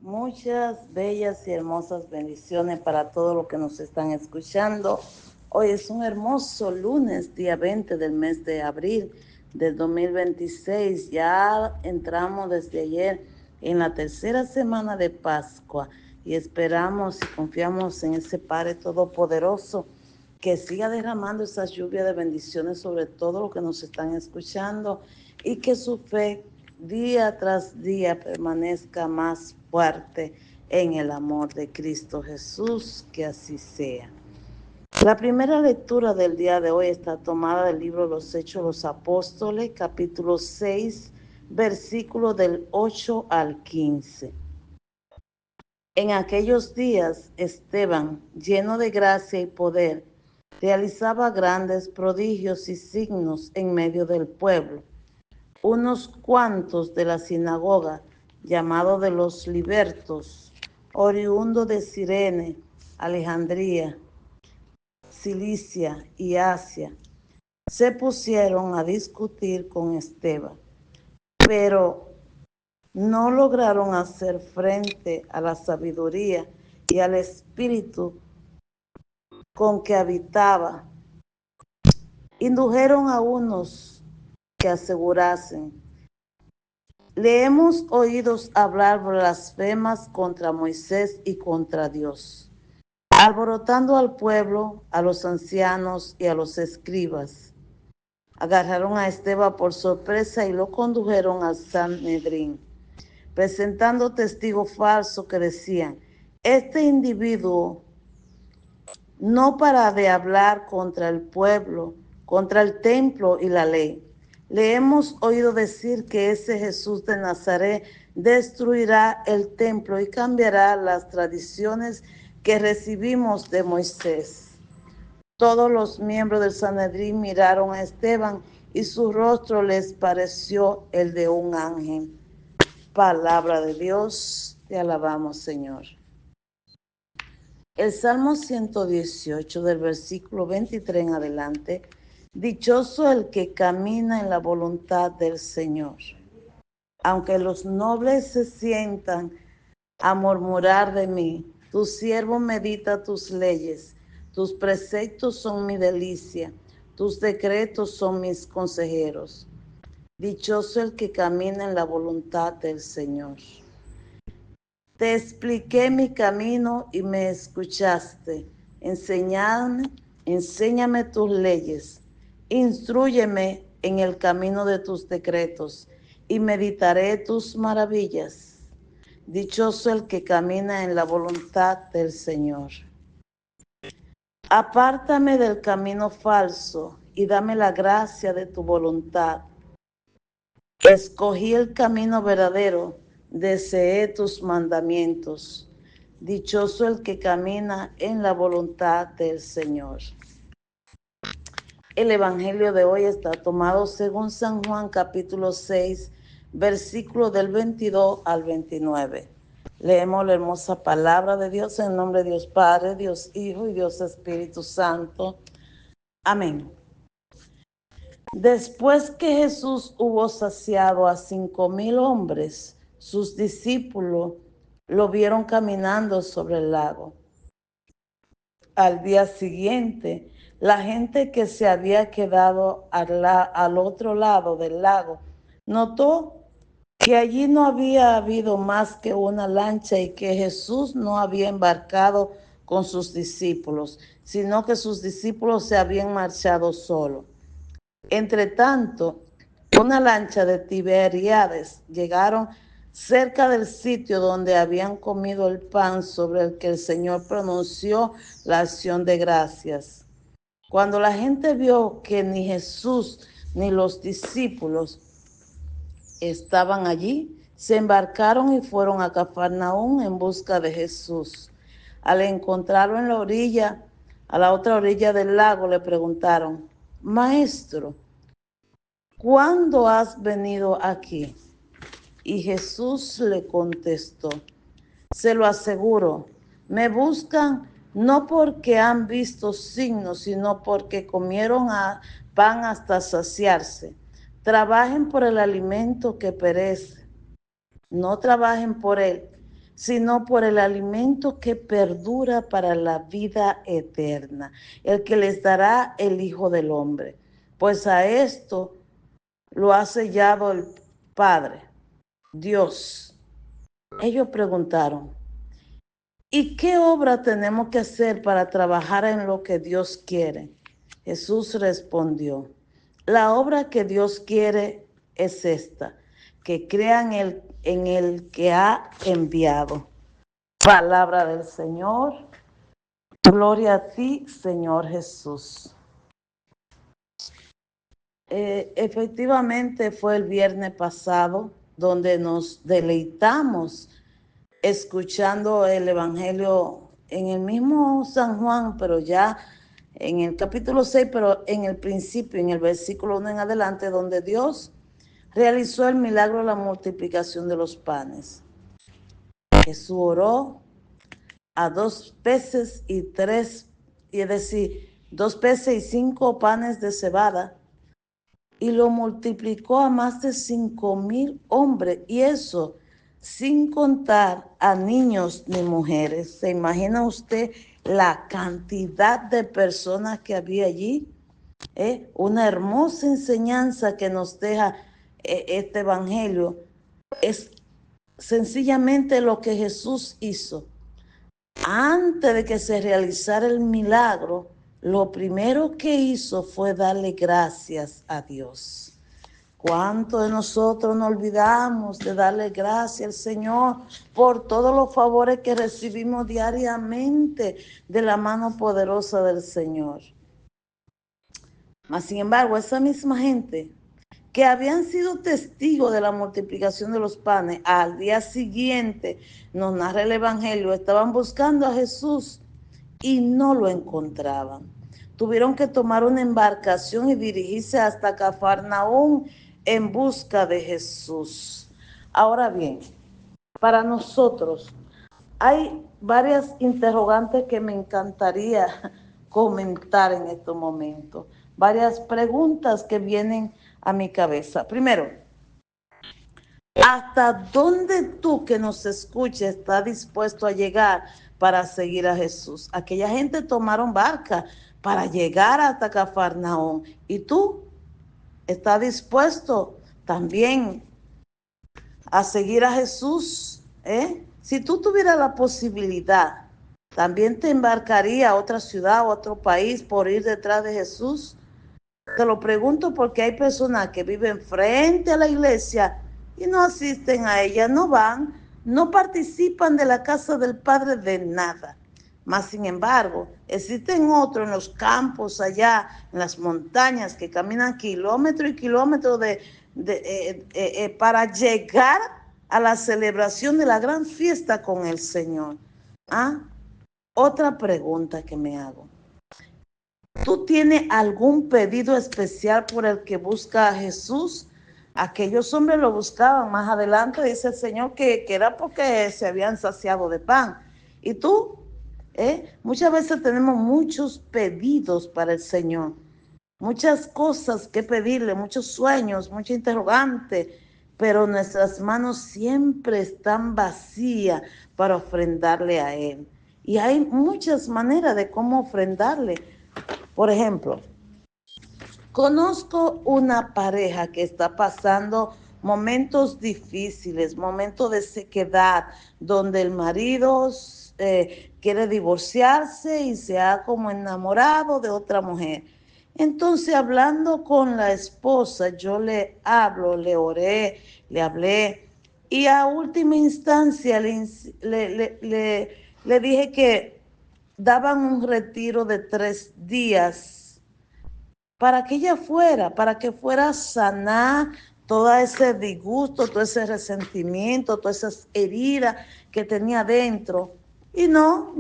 Muchas bellas y hermosas bendiciones para todos los que nos están escuchando. Hoy es un hermoso lunes, día 20 del mes de abril del 2026. Ya entramos desde ayer en la tercera semana de Pascua y esperamos y confiamos en ese Padre Todopoderoso que siga derramando esa lluvia de bendiciones sobre todo los que nos están escuchando y que su fe día tras día permanezca más fuerte en el amor de Cristo Jesús, que así sea. La primera lectura del día de hoy está tomada del libro de los Hechos de los Apóstoles, capítulo 6, versículo del 8 al 15. En aquellos días, Esteban, lleno de gracia y poder, realizaba grandes prodigios y signos en medio del pueblo. Unos cuantos de la sinagoga, llamados de los libertos, oriundo de Cirene, Alejandría, Cilicia y Asia, se pusieron a discutir con Esteban, pero no lograron hacer frente a la sabiduría y al espíritu con que habitaba. Indujeron a unos que asegurasen: le hemos oído hablar blasfemas contra Moisés y contra Dios, alborotando al pueblo, a los ancianos y a los escribas. Agarraron a Esteban por sorpresa y lo condujeron al Sanedrín, presentando testigos falsos que decían: este individuo no para de hablar contra el pueblo, contra el templo y la ley. Le hemos oído decir que ese Jesús de Nazaret destruirá el templo y cambiará las tradiciones que recibimos de Moisés. Todos los miembros del Sanedrín miraron a Esteban y su rostro les pareció el de un ángel. Palabra de Dios, te alabamos, Señor. El Salmo 118 del versículo 23 en adelante: dichoso el que camina en la voluntad del Señor. Aunque los nobles se sientan a murmurar de mí, tu siervo medita tus leyes. Tus preceptos son mi delicia, tus decretos son mis consejeros. Dichoso el que camina en la voluntad del Señor. Te expliqué mi camino y me escuchaste. Enséñame tus leyes. Instrúyeme en el camino de tus decretos y meditaré tus maravillas. Dichoso el que camina en la voluntad del Señor. Apártame del camino falso y dame la gracia de tu voluntad. Escogí el camino verdadero, deseé tus mandamientos. Dichoso el que camina en la voluntad del Señor. El evangelio de hoy está tomado según San Juan capítulo 6, versículo del 22 al 29. Leemos la hermosa palabra de Dios en nombre de Dios Padre, Dios Hijo y Dios Espíritu Santo. Amén. Después que Jesús hubo saciado a 5,000 hombres, sus discípulos lo vieron caminando sobre el lago. Al día siguiente, la gente que se había quedado al otro lado del lago notó que allí no había habido más que una lancha y que Jesús no había embarcado con sus discípulos, sino que sus discípulos se habían marchado solos. Entre tanto, una lancha de Tiberíades llegaron cerca del sitio donde habían comido el pan sobre el que el Señor pronunció la acción de gracias. Cuando la gente vio que ni Jesús ni los discípulos estaban allí, se embarcaron y fueron a Cafarnaúm en busca de Jesús. Al encontrarlo en la orilla, a la otra orilla del lago, le preguntaron: Maestro, ¿cuándo has venido aquí? Y Jesús le contestó: se lo aseguro, me buscan no porque han visto signos, sino porque comieron pan hasta saciarse. Trabajen por el alimento que perece, no trabajen por él, sino por el alimento que perdura para la vida eterna, el que les dará el Hijo del Hombre. Pues a esto lo ha sellado el Padre, Dios. Ellos preguntaron, ¿y qué obra tenemos que hacer para trabajar en lo que Dios quiere? Jesús respondió, la obra que Dios quiere es esta, que crean en el que ha enviado. Palabra del Señor. Gloria a ti, Señor Jesús. Efectivamente fue el viernes pasado donde nos deleitamos escuchando el Evangelio en el mismo San Juan, pero ya en el capítulo 6, pero en el principio, en el versículo 1 en adelante, donde Dios realizó el milagro de la multiplicación de los panes. Jesús oró a 2 peces y 3, y es decir, 2 peces y 5 panes de cebada, y lo multiplicó a más de 5,000 hombres, y eso sin contar a niños ni mujeres. ¿Se imagina usted la cantidad de personas que había allí? Una hermosa enseñanza que nos deja este evangelio. Es sencillamente lo que Jesús hizo. Antes de que se realizara el milagro, lo primero que hizo fue darle gracias a Dios. ¿Cuántos de nosotros nos olvidamos de darle gracias al Señor por todos los favores que recibimos diariamente de la mano poderosa del Señor? Mas, sin embargo, esa misma gente que habían sido testigos de la multiplicación de los panes, al día siguiente, nos narra el Evangelio, estaban buscando a Jesús y no lo encontraban. Tuvieron que tomar una embarcación y dirigirse hasta Cafarnaúm en busca de Jesús. Ahora bien, para nosotros hay varias interrogantes que me encantaría comentar en estos momentos, varias preguntas que vienen a mi cabeza. Primero, ¿hasta dónde tú que nos escuches estás dispuesto a llegar para seguir a Jesús? Aquella gente tomaron barca para llegar hasta Cafarnaúm. ¿Y tú estás dispuesto también a seguir a Jesús? Si tú tuvieras la posibilidad, ¿también te embarcaría a otra ciudad o a otro país por ir detrás de Jesús? Te lo pregunto porque hay personas que viven frente a la iglesia y no asisten a ella, no van, no participan de la casa del Padre de nada. Mas, sin embargo, existen otros en los campos allá, en las montañas, que caminan kilómetros y kilómetros para llegar a la celebración de la gran fiesta con el Señor. Otra pregunta que me hago. ¿Tú tienes algún pedido especial por el que busca a Jesús? Aquellos hombres lo buscaban. Más adelante dice el Señor que era porque se habían saciado de pan. ¿Y tú? Muchas veces tenemos muchos pedidos para el Señor. Muchas cosas que pedirle, muchos sueños, muchos interrogantes. Pero nuestras manos siempre están vacías para ofrendarle a Él. Y hay muchas maneras de cómo ofrendarle. Por ejemplo, conozco una pareja que está pasando momentos difíciles, momentos de sequedad, donde el marido quiere divorciarse y se ha como enamorado de otra mujer. Entonces, hablando con la esposa, yo le hablo, le oré, le hablé, y a última instancia le dije que daban un retiro de 3 días para que ella fuera, para que fuera a sanar todo ese disgusto, todo ese resentimiento, todas esas heridas que tenía dentro. Y no,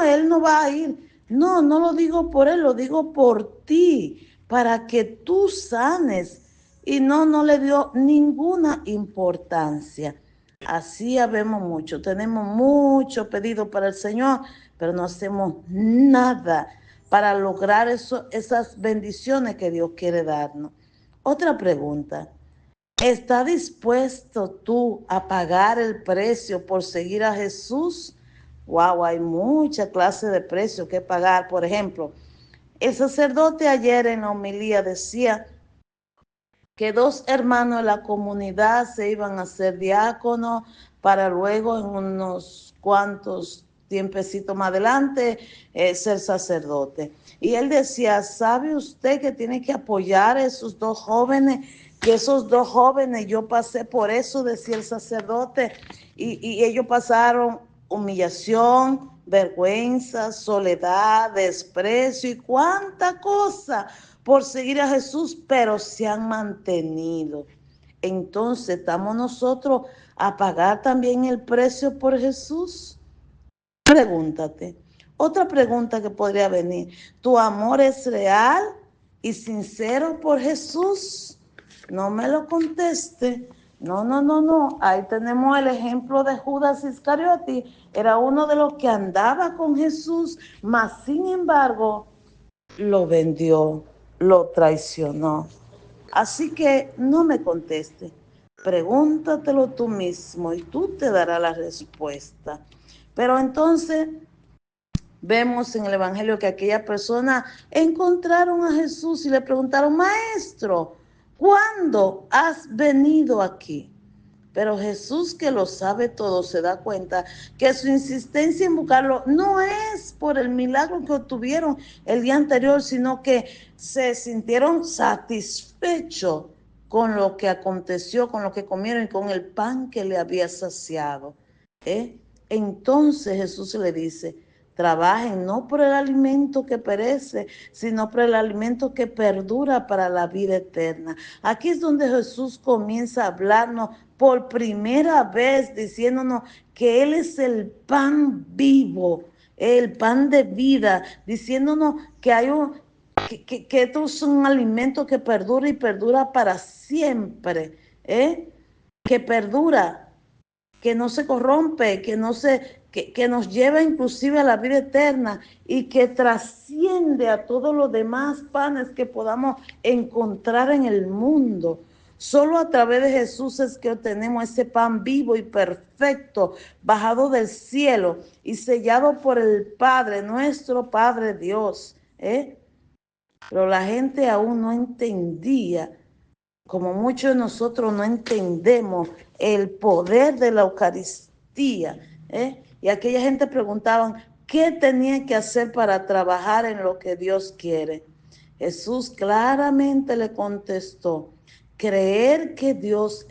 él no va a ir. No lo digo por él, lo digo por ti, para que tú sanes. Y no le dio ninguna importancia. Así habemos mucho, tenemos mucho pedido para el Señor, pero no hacemos nada para lograr esas bendiciones que Dios quiere darnos. Otra pregunta, ¿Estás dispuesto tú a pagar el precio por seguir a Jesús? Wow, hay mucha clase de precio que pagar. Por ejemplo, el sacerdote ayer en la homilía decía que 2 hermanos de la comunidad se iban a ser diáconos para luego en unos cuantos tiempecitos más adelante ser sacerdote. Y él decía, ¿sabe usted que tiene que apoyar a esos 2 jóvenes? Que esos 2 jóvenes, yo pasé por eso, decía el sacerdote, y ellos pasaron humillación, vergüenza, soledad, desprecio y cuánta cosa por seguir a Jesús, pero se han mantenido. Entonces, ¿estamos nosotros a pagar también el precio por Jesús? Pregúntate. Otra pregunta que podría venir, ¿tu amor es real y sincero por Jesús? No me lo conteste. No, no, no, no. Ahí tenemos el ejemplo de Judas Iscariote. Era uno de los que andaba con Jesús, mas sin embargo lo vendió, lo traicionó. Así que no me conteste. Pregúntatelo tú mismo y tú te darás la respuesta. Pero entonces vemos en el Evangelio que aquella persona encontraron a Jesús y le preguntaron, Maestro, ¿cuándo has venido aquí? Pero Jesús, que lo sabe todo, se da cuenta que su insistencia en buscarlo no es por el milagro que obtuvieron el día anterior, sino que se sintieron satisfechos con lo que aconteció, con lo que comieron y con el pan que le había saciado. Entonces Jesús le dice, trabajen no por el alimento que perece, sino por el alimento que perdura para la vida eterna. Aquí es donde Jesús comienza a hablarnos por primera vez, diciéndonos que Él es el pan vivo, el pan de vida, diciéndonos que hay que esto es un alimento que perdura y perdura para siempre, que perdura, que no se corrompe, que nos lleva inclusive a la vida eterna y que trasciende a todos los demás panes que podamos encontrar en el mundo. Solo a través de Jesús es que obtenemos ese pan vivo y perfecto, bajado del cielo y sellado por el Padre, nuestro Padre Dios. Pero la gente aún no entendía, como muchos de nosotros no entendemos el poder de la Eucaristía. Y aquella gente preguntaban, ¿qué tenía que hacer para trabajar en lo que Dios quiere? Jesús claramente le contestó, creer que Dios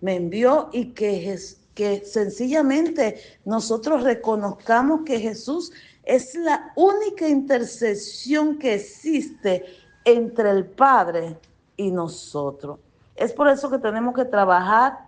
me envió y que sencillamente nosotros reconozcamos que Jesús es la única intercesión que existe entre el Padre y nosotros. Es por eso que tenemos que trabajar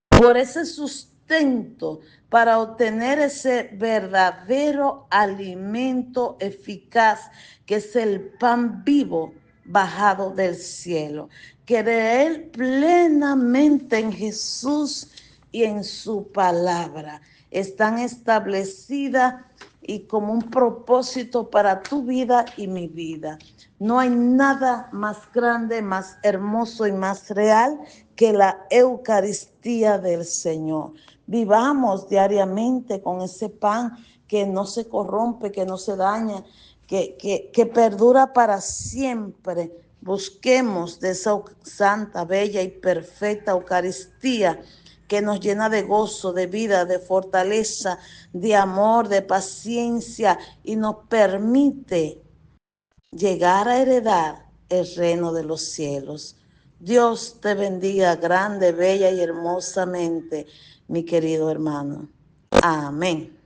por ese sustento para obtener ese verdadero alimento eficaz que es el pan vivo bajado del cielo. Creer plenamente en Jesús y en su palabra. Están establecidas y como un propósito para tu vida y mi vida. No hay nada más grande, más hermoso y más real que la Eucaristía del Señor. Vivamos diariamente con ese pan que no se corrompe, que no se daña, que perdura para siempre. Busquemos de esa santa, bella y perfecta Eucaristía que nos llena de gozo, de vida, de fortaleza, de amor, de paciencia y nos permite llegar a heredar el reino de los cielos. Dios te bendiga grande, bella y hermosamente, mi querido hermano. Amén.